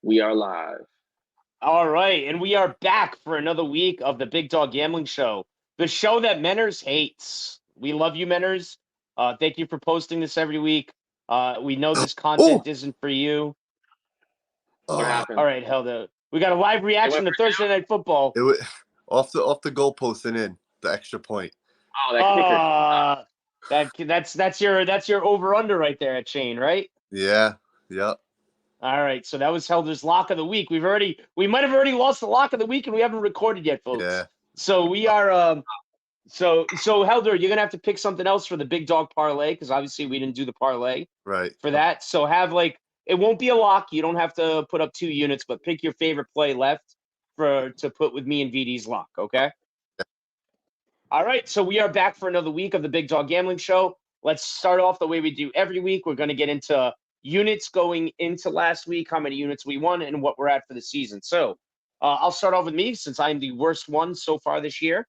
We are live. All right, and we are back for another week of the Big Dog Gambling Show, the show that Menners hates. We love you, Menners. Thank you for posting this every week. We know this Oh, content isn't for you. What oh, happened? All right, Helda. We got a live It reaction went to for Thursday Night Football. it was off the goalpost and in the extra point. Oh, that kicker. That's your over under right there at Shane, right? Yeah, yep. All right, so that was Helder's lock of the week. We might have already lost the lock of the week, and we haven't recorded yet, folks. Yeah. So we are So Helder, you're gonna have to pick something else for the big dog parlay because obviously we didn't do the parlay Right. for that. So have it won't be a lock. You don't have to put up 2 units, but pick your favorite play left to put with me and VD's lock. Okay. All right. So we are back for another week of the Big Dog Gambling Show. Let's start off the way we do every week. We're going to get into units going into last week, how many units we won, and what we're at for the season. So I'll start off with me since I'm the worst one so far this year.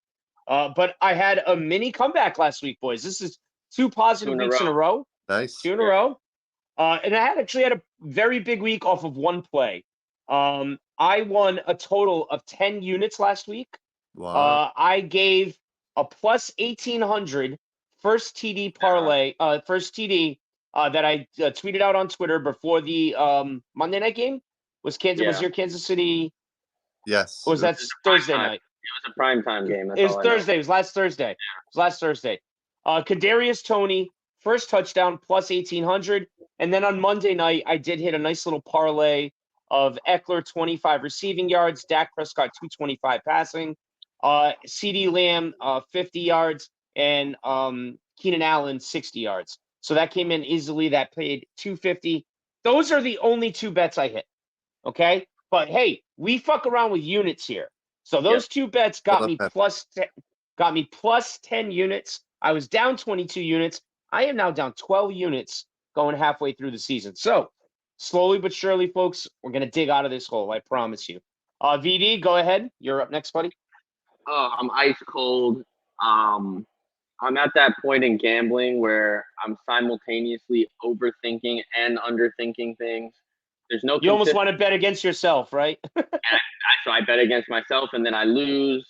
But I had a mini comeback last week, boys. This is 2 positive weeks in a row. Nice. 2 in a row. And I actually had a very big week off of one play. I won a total of 10 units last week. Wow. I gave a plus 1,800 first TD parlay, first TD that I tweeted out on Twitter before the Monday night game. Was your Kansas City? Yes. Or was that Thursday night? It was a primetime game. That's It was all I know. Thursday. It was last Thursday. It was last Thursday. Kadarius Toney, first touchdown, plus 1,800. And then on Monday night, I did hit a nice little parlay of Eckler, 25 receiving yards, Dak Prescott, 225 passing, CD Lamb, 50 yards, and Keenan Allen, 60 yards. So that came in easily. That paid 250. Those are the only 2 bets I hit. Okay? But hey, we fuck around with units here. So those 2 bets got me plus 10 units. I was down 22 units. I am now down 12 units going halfway through the season. So slowly but surely, folks, we're going to dig out of this hole. I promise you. VD, go ahead. You're up next, buddy. Oh, I'm ice cold. I'm at that point in gambling where I'm simultaneously overthinking and underthinking things. There's no. You almost want to bet against yourself, right? So I bet against myself and then I lose.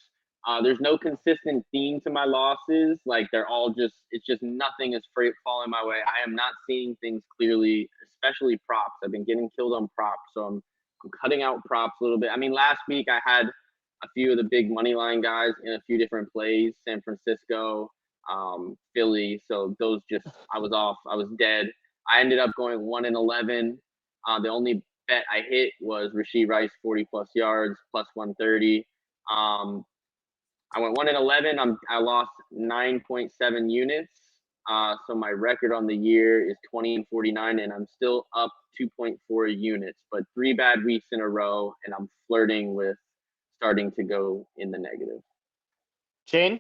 There's no consistent theme to my losses. Like it's just nothing is falling my way. I am not seeing things clearly, especially props. I've been getting killed on props, so I'm cutting out props a little bit. I mean, last week I had a few of the big money line guys in a few different plays, San Francisco, Philly. So those I was off. I was dead. I ended up going 1-11. The only bet I hit was Rashee Rice 40 plus yards plus 130. I went 1-11. I lost 9.7 units. So my record on the year is 20-49, and I'm still up 2.4 units. But 3 bad weeks in a row, and I'm flirting with starting to go in the negative. Shane?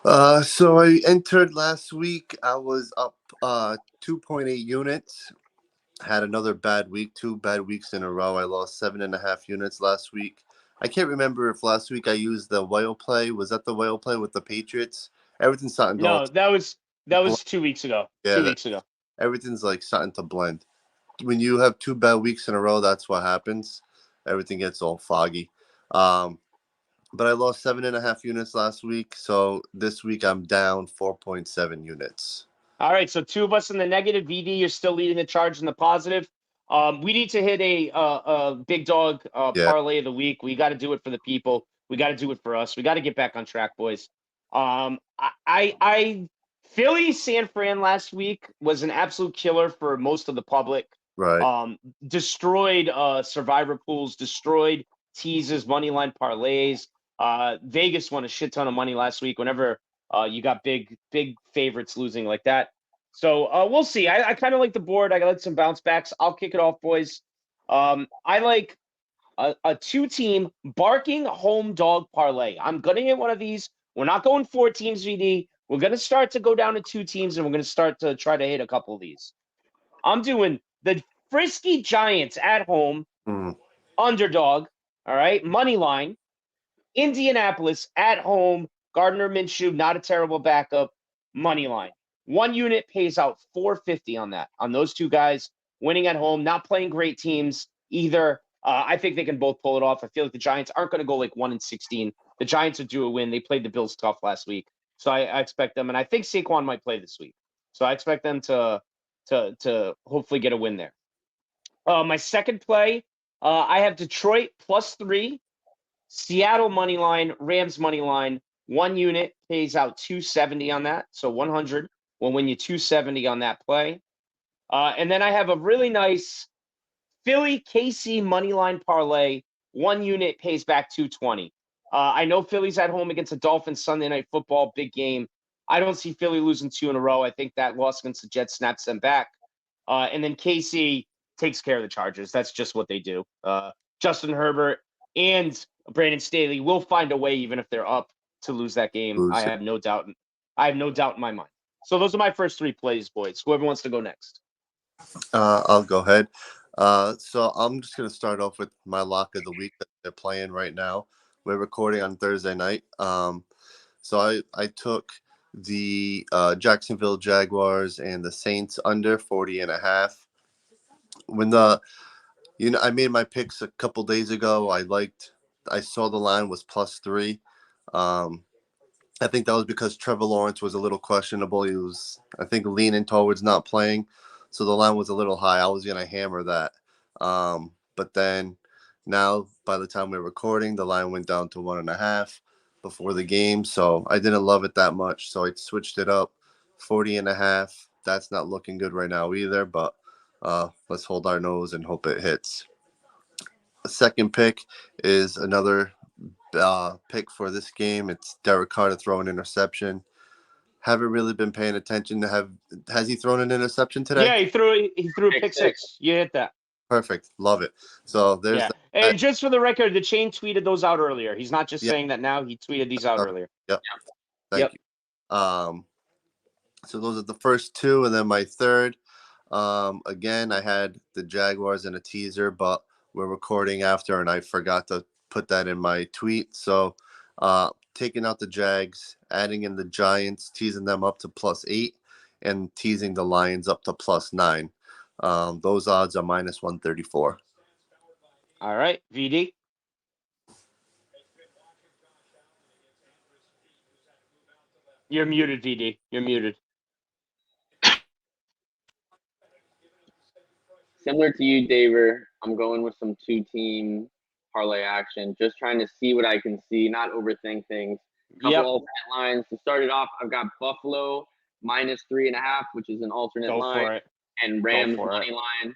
So I entered last week. I was up 2.8 units. Had another bad week, 2 bad weeks in a row. I lost 7.5 units last week. I can't remember if last week I used the whale play. Was that the whale play with the Patriots? Everything's starting to No, that was 2 weeks ago. Yeah, 2 weeks ago. Everything's like starting to blend. When you have 2 bad weeks in a row, that's what happens. Everything gets all foggy. But I lost 7.5 units last week. So this week I'm down 4.7 units. All right, so 2 of us in the negative. VD, you're still leading the charge in the positive. We need to hit a big dog parlay of the week. We got to do it for the people. We got to do it for us. We got to get back on track, boys. I Philly San Fran last week was an absolute killer for most of the public. Right. Destroyed survivor pools, destroyed teases, money line parlays. Vegas won a shit ton of money last week. Whenever you got big favorites losing like that. So we'll see. I kind of like the board. I got some bounce backs. I'll kick it off, boys. I like a 2-team barking home dog parlay. I'm going to hit one of these. We're not going 4 teams, VD. We're going to start to go down to 2 teams, and we're going to start to try to hit a couple of these. I'm doing the Frisky Giants at home, underdog, all right, money line. Indianapolis at home, Gardner Minshew, not a terrible backup, money line. 1 unit pays out $450 on that, on those 2 guys winning at home, not playing great teams. either. I think they can both pull it off. I feel like the Giants aren't going to go like 1-16. The Giants would do a win. They played the Bills tough last week, so I expect them, and I think Saquon might play this week. So I expect them to hopefully get a win there. My second play, I have Detroit +3, Seattle money line, Rams money line. 1 unit pays out 270 on that, so 100 will win you 270 on that play. And then I have a really nice Philly KC money line parlay. 1 unit pays back 220. I know Philly's at home against the Dolphins Sunday Night Football, big game. I don't see Philly losing 2 in a row. I think that loss against the Jets snaps them back. And then KC takes care of the Chargers. That's just what they do. Justin Herbert and Brandon Staley will find a way, even if they're up, to lose that game. I have no doubt. I have no doubt in my mind. So those are my first 3 plays, boys. Whoever wants to go next. I'll go ahead. So I'm just gonna start off with my lock of the week that they're playing right now. We're recording on Thursday night. So I took the Jacksonville Jaguars and the Saints under 40.5. When I made my picks a couple days ago. I saw the line was +3. I think that was because Trevor Lawrence was a little questionable. He was, I think, leaning towards not playing, so the line was a little high. I was gonna hammer that, but then now by the time we're recording, the line went down to 1.5 before the game, so I didn't love it that much. So I switched it up, 40.5. That's not looking good right now either, but let's hold our nose and hope it hits. The second pick is another pick for this game. It's Derek Carr to throw an interception. Haven't really been paying attention to has he thrown an interception today? Yeah, he threw a pick 6. You hit that. Perfect. Love it. So there's that. And just for the record, the chain tweeted those out earlier. He's not just saying that now. He tweeted these out earlier. Yep. Thank you. So those are the first 2, and then my third. Again, I had the Jaguars in a teaser, but we're recording after, and I forgot to put that in my tweet. So taking out the Jags, adding in the Giants, teasing them up to +8, and teasing the Lions up to +9. Those odds are -134. All right, VD. You're muted, VD. You're muted. Similar to you, Daver, I'm going with some 2-team parlay action, just trying to see what I can see, not overthink things. Couple alternate lines. To start it off, I've got Buffalo -3.5, which is an alternate line, and Rams money line.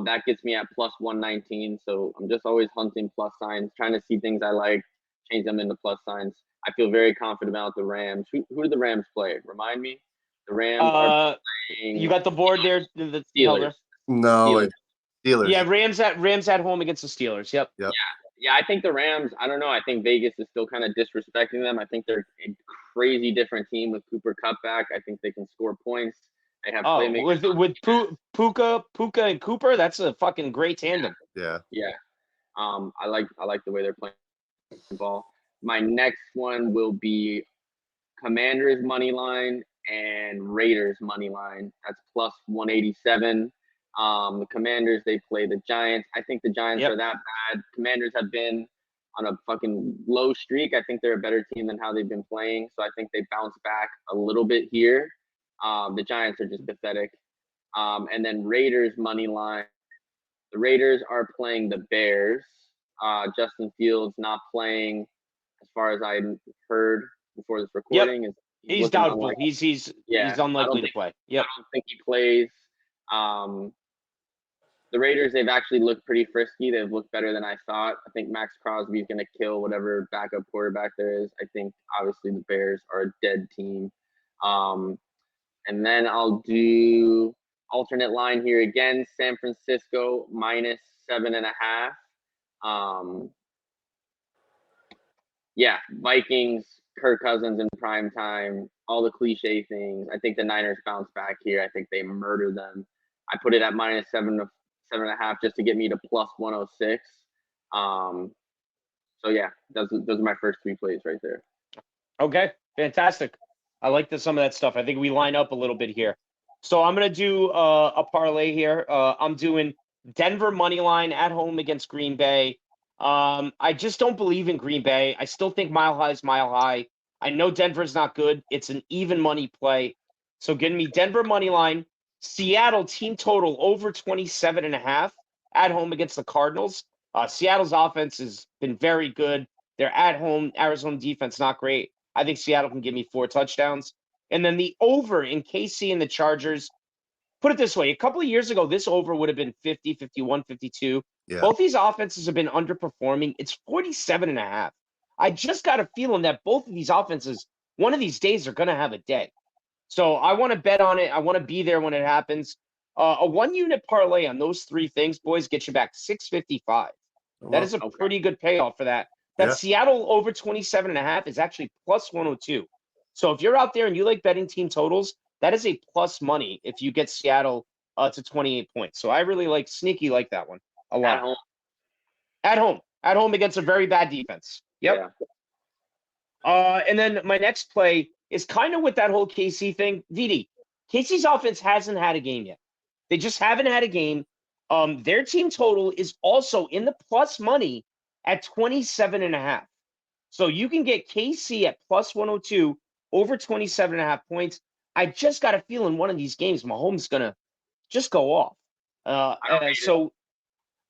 That gets me at +119. So I'm just always hunting plus signs, trying to see things I like, change them into plus signs. I feel very confident about the Rams. Who do the Rams play? Remind me. The Rams are playing. You got the board there. The Steelers. No, Steelers. Yeah, Rams at home against the Steelers. Yep. Yeah. I think the Rams. I don't know. I think Vegas is still kind of disrespecting them. I think they're a crazy different team with Cooper Kupp back. I think they can score points. They have playmakers with Puka and Cooper. That's a fucking great tandem. Yeah. I like the way they're playing ball. My next one will be Commanders money line and Raiders money line. That's +187. The Commanders, they play the Giants. I think the Giants are that bad. Commanders have been on a fucking low streak. I think they're a better team than how they've been playing. So I think they bounce back a little bit here. The Giants are just pathetic. And then Raiders money line. The Raiders are playing the Bears. Justin Fields not playing, as far as I heard before this recording. He's doubtful. He's unlikely to play. I don't think he plays. The Raiders, they've actually looked pretty frisky. They've looked better than I thought. I think Max Crosby is going to kill whatever backup quarterback there is. I think, obviously, the Bears are a dead team. And then I'll do alternate line here again. San Francisco -7.5. Vikings, Kirk Cousins in prime time, all the cliche things. I think the Niners bounce back here. I think they murder them. I put it at -7.5 just to get me to +106. So yeah, those are my first 3 plays right there. Okay, fantastic. I like some of that stuff. I think we line up a little bit here. So I'm gonna do a parlay here. I'm doing Denver money line at home against Green Bay. I just don't believe in Green Bay. I still think Mile High is Mile High. I know Denver's not good. It's an even money play. So give me Denver money line, Seattle team total over 27.5 at home against the Cardinals. Seattle's offense has been very good. They're at home. Arizona defense not great. I think Seattle can give me 4 touchdowns. And then the over in KC and the Chargers. Put it this way, a couple of years ago, this over would have been 50, 51, 52. Yeah. Both these offenses have been underperforming. It's 47.5. I just got a feeling that both of these offenses, one of these days, are going to have a day. So I want to bet on it. I want to be there when it happens. A 1-unit parlay on those 3 things, boys, get you back 655. That is a pretty good payoff for that. That Seattle over 27.5 is actually plus 102. So if you're out there and you like betting team totals, that is a plus money if you get Seattle to 28 points. So I really sneaky like that one a lot. At home against a very bad defense. Yep. Yeah. And then my next play is kind of with that whole KC thing. VD, KC's offense hasn't had a game yet. They just haven't had a game. Their team total is also in the plus money at 27.5. So you can get KC at plus 102 over 27.5 points. I just got a feeling one of these games, Mahomes is going to just go off. So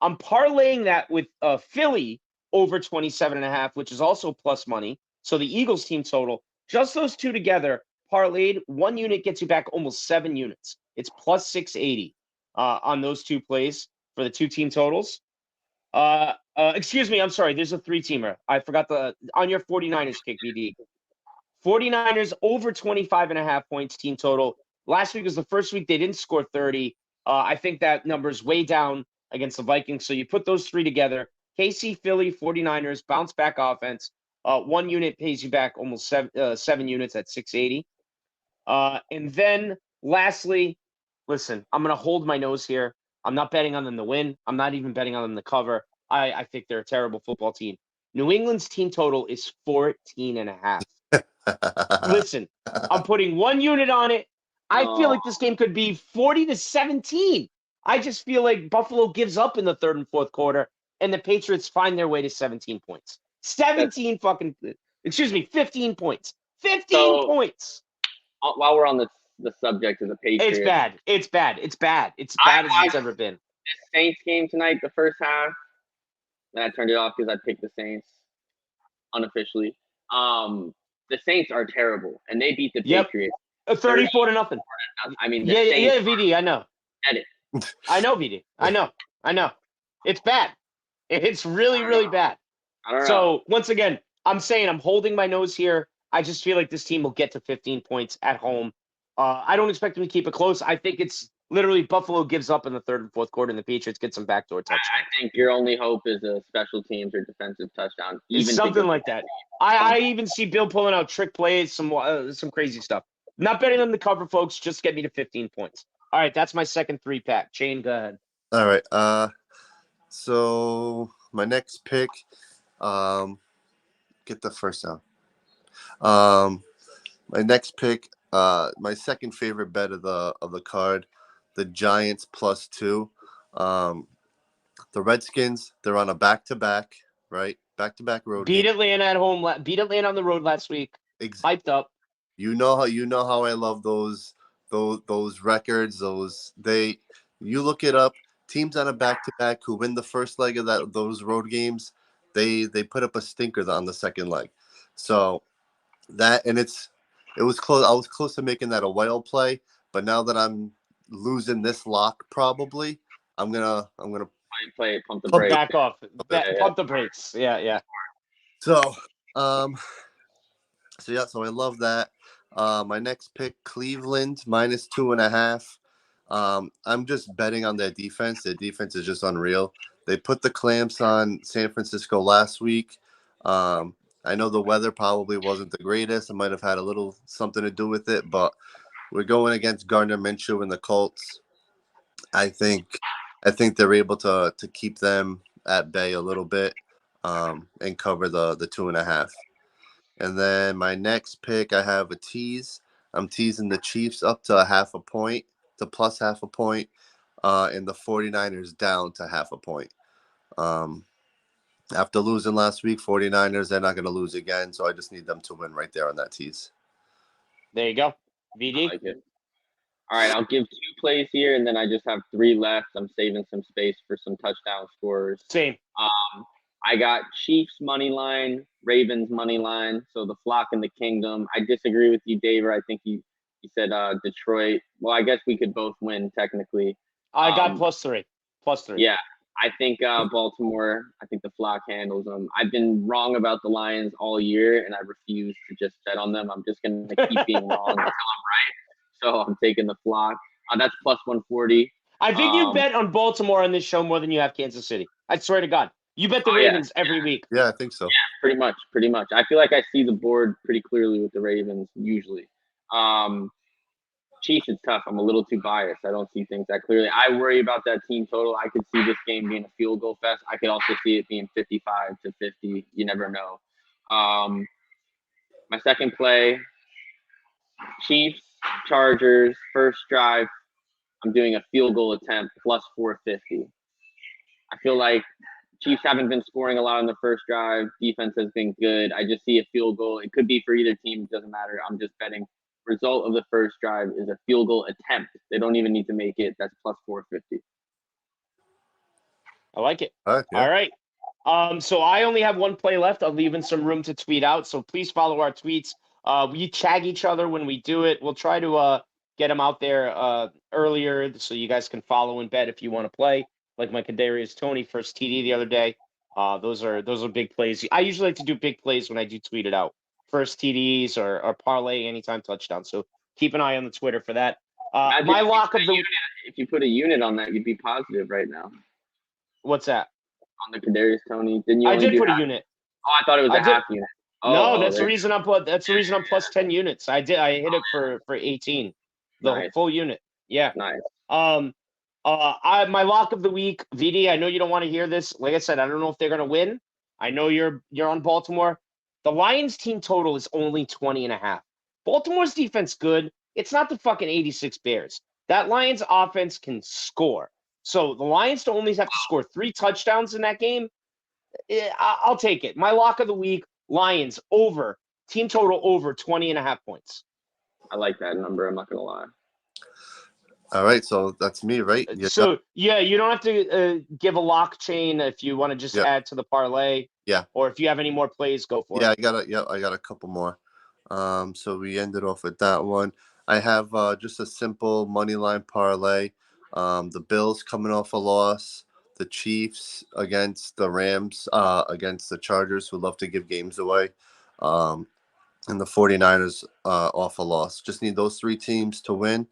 I'm parlaying that with Philly over 27.5, which is also plus money. So the Eagles team total, just those 2 together, parlayed, 1 unit gets you back almost 7 units. It's plus 680 on those 2 plays for the 2 team totals. Excuse me, I'm sorry. There's a 3-teamer. I forgot on your 49ers kick, VD. 49ers over 25.5 points team total. Last week was the first week they didn't score 30. I think that number's way down against the Vikings. So you put those 3 together. KC, Philly, 49ers, bounce back offense. 1 unit pays you back almost 7 units at 680. And then lastly, listen, I'm going to hold my nose here. I'm not betting on them to win. I'm not even betting on them to cover. I think they're a terrible football team. New England's team total is 14.5. Listen, I'm putting 1 unit on it. I feel like this game could be 40-17. I just feel like Buffalo gives up in the 3rd and 4th quarter, and the Patriots find their way to 17 points. 15 points. 15 points. While we're on the subject of the Patriots. It's bad as it's ever been. This Saints game tonight, the first half, then I turned it off because I picked the Saints unofficially. The Saints are terrible, and they beat the Patriots 34-0. I mean, VD, I know. I know, VD. I know. It's bad. It's really, really bad. I don't know. So once again, I'm saying I'm holding my nose here. I just feel like this team will get to 15 points at home. I don't expect them to keep it close. I think it's literally Buffalo gives up in the 3rd and 4th quarter, and the Patriots get some backdoor touchdown. I think your only hope is a special teams or defensive touchdown. Something like that. I even see Bill pulling out trick plays, some crazy stuff. Not betting on the cover, folks. Just get me to 15 points. All right, that's my second 3-pack. Shane, go ahead. All right. So my next pick, get the first down. My next pick, my second favorite bet of the card, the Giants plus 2. The Redskins, they're on a back-to-back, right? Back-to-back road. Beat Atlanta at home. Beat Atlanta on the road last week. Hyped up. You know how I love those records. You look it up. Teams on a back-to-back who win the first leg of those road games, they put up a stinker on the second leg. So it was close. I was close to making that a wild play, but now that I'm losing this lock, probably I'm gonna play pump the brakes. Back off. Pump the brakes. Yeah. So so I love that. My next pick, Cleveland minus 2.5. I'm just betting on their defense. Their defense is just unreal. They put the clamps on San Francisco last week. I know the weather probably wasn't the greatest. It might have had a little something to do with it, but we're going against Gardner Minshew and the Colts. I think they're able to keep them at bay a little bit and cover the 2.5. And then my next pick, I have a tease. I'm teasing the Chiefs up to 0.5 point, to plus 0.5 point. and the 49ers down to half a point. After losing last week, 49ers, they're not going to lose again, so I just need them to win right there on that tease. There you go. I VD. like it. All right, I'll give 2 plays here, and then I just have 3 left. I'm saving some space for some touchdown scores. Same. I got Chiefs money line, Ravens money line, so the flock in the kingdom. I disagree with you, Dave. I think you said Detroit. Well, I guess we could both win technically. I got +3. +3. Yeah, I think Baltimore. I think the flock handles them. I've been wrong about the Lions all year, and I refuse to just bet on them. I'm just going to keep being wrong until I'm right. So I'm taking the flock. That's +140. I think you bet on Baltimore on this show more than you have Kansas City. I swear to God. You bet the Ravens every week. Yeah, I think so. Yeah, pretty much. I feel like I see the board pretty clearly with the Ravens usually. Chiefs is tough. I'm a little too biased. I don't see things that clearly. I worry about that team total. I could see this game being a field goal fest. I could also see it being 55-50. You never know. My second play, Chiefs, Chargers, first drive. I'm doing a field goal attempt +450. I feel like Chiefs haven't been scoring a lot on the first drive. Defense has been good. I just see a field goal. It could be for either team. It doesn't matter. I'm just betting. Result of the first drive is a field goal attempt. They don't even need to make it. That's +450. I like it. All right. Yeah. All right. So I only have 1 play left. I'm leaving some room to tweet out. So please follow our tweets. We tag each other when we do it. We'll try to get them out there earlier so you guys can follow and bet if you want to play. Like my Kadarius Toney first TD the other day. Those are big plays. I usually like to do big plays when I do tweet it out. First TDs or parlay anytime touchdown. So keep an eye on the Twitter for that. My lock of the unit, if you put a unit on that, you'd be positive right now. What's that? On the Kadarius Toney, didn't you? I did put a unit. Oh, I thought it was a half unit. No, that's the reason I'm plus 10 units. I hit it for 18. The full unit. Yeah. Nice. My lock of the week, VD, I know you don't want to hear this. Like I said, I don't know if they're gonna win. I know you're on Baltimore. The Lions team total is only 20.5. Baltimore's defense good. It's not the fucking 86 Bears. That Lions offense can score. So the Lions don't only have to score 3 touchdowns in that game. I'll take it. My lock of the week, Lions over, team total over 20.5 points. I like that number. I'm not going to lie. All right, so that's me, right? So, yeah, you don't have to give a lock chain if you want to just add to the parlay. Yeah. Or if you have any more plays, go for it. I got a couple more. So we ended off with that one. I have just a simple money line parlay. The Bills coming off a loss. The Chiefs against the Rams, against the Chargers, who love to give games away. And the 49ers off a loss. Just need those 3 teams to win.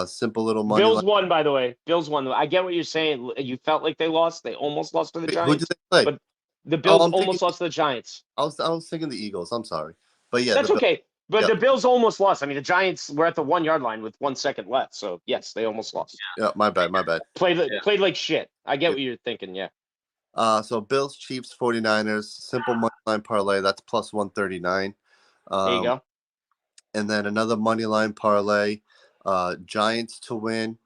Simple little money. Bills won, by the way. Bills won. I get what you're saying. You felt like they lost. They almost lost to the Giants. Who did they play? But the Bills almost lost to the Giants. I was thinking the Eagles. I'm sorry. But yeah. That's okay. But the Bills almost lost. I mean, the Giants were at the 1 yard line with 1 second left. So, yes, they almost lost. Yeah, my bad. Played like shit. I get what you're thinking, yeah. So Bills, Chiefs, 49ers, simple money line parlay. That's plus 139. There you go. And then another money line parlay. Giants to win,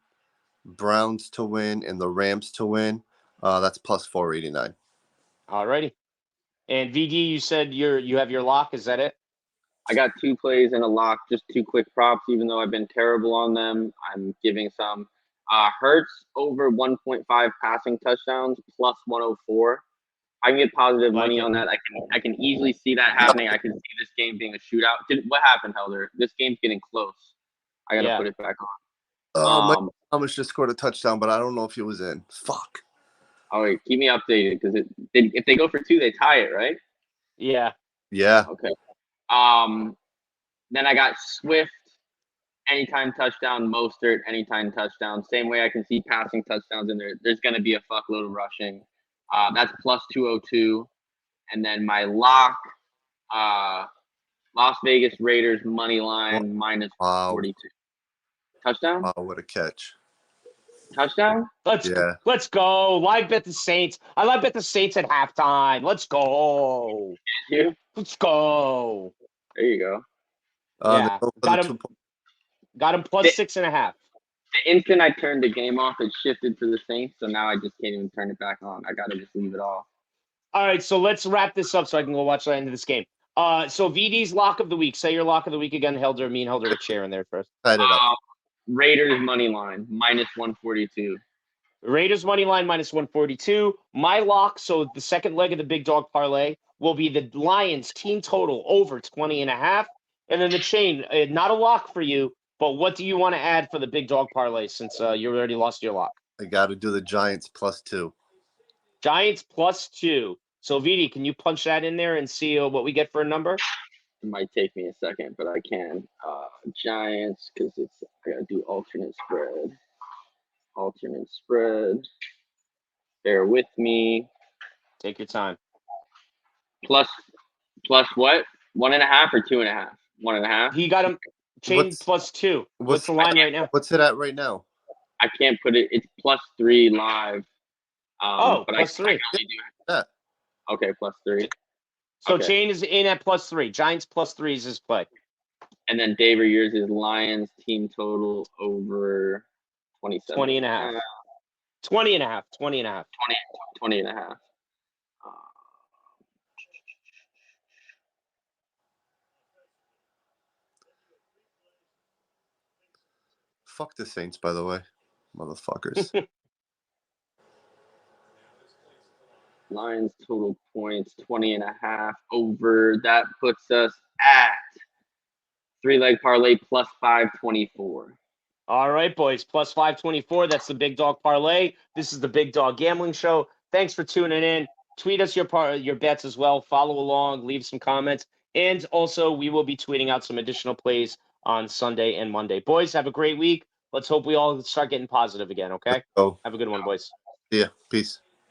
Browns to win, and the Rams to win. That's plus 489. All righty. And VD, you said you have your lock. Is that it? I got 2 plays and a lock, just 2 quick props. Even though I've been terrible on them, I'm giving some. Hurts over 1.5 passing touchdowns plus 104. I can get positive money on that. I can easily see that happening. I can see this game being a shootout. What happened, Helder? This game's getting close. I gotta put it back on. Mike Thomas just scored a touchdown, but I don't know if he was in. Fuck. All right, keep me updated because if they go for 2, they tie it, right? Yeah. Yeah. Okay. Then I got Swift, anytime touchdown, Mostert, anytime touchdown. Same way I can see passing touchdowns in there. There's going to be a fuckload of rushing. That's plus 202. And then my lock, Las Vegas Raiders money line minus 42. Touchdown? Wow, what a catch. Touchdown? Let's go. Live bet the Saints. I live bet the Saints at halftime. Let's go. You? Let's go. There you go. Got him plus 6.5. The instant I turned the game off, it shifted to the Saints, so now I just can't even turn it back on. I gotta just leave it off. All right, so let's wrap this up so I can go watch the end of this game. So VD's lock of the week. Say your lock of the week again, Helder. Me and Helder would share in there first. Tied it up. Raiders money line -142. Raiders money line -142. My lock, so the second leg of the big dog parlay, will be the Lions team total over 20.5. And then the chain, not a lock for you, but what do you want to add for the big dog parlay since you already lost your lock? I got to do the Giants +2. Giants +2. So VD, can you punch that in there and see what we get for a number? It might take me a second, but I can. Giants, because I gotta do alternate spread. Alternate spread. Bear with me. Take your time. Plus what? 1.5 or 2.5? 1.5. He got him chain +2. What's the line right now? What's it at right now? I can't put it. It's +3 live. But +3. I can only do Yeah. Okay, +3. So Okay. chain is in at +3. Giants +3 is his play. And then Dave, yours is Lions team total over 27. 20.5. 20.5. 20.5. 20.5. Fuck the Saints, by the way, motherfuckers. Lions total points 20.5 over. That puts us at 3-leg parlay +524. All right, boys. +524. That's the Big Dog Parlay. This is the Big Dog Gambling Show. Thanks for tuning in. Tweet us your bets as well. Follow along. Leave some comments. And also, we will be tweeting out some additional plays on Sunday and Monday. Boys, have a great week. Let's hope we all start getting positive again, okay? Oh, Have a good one, boys. yeah. Peace.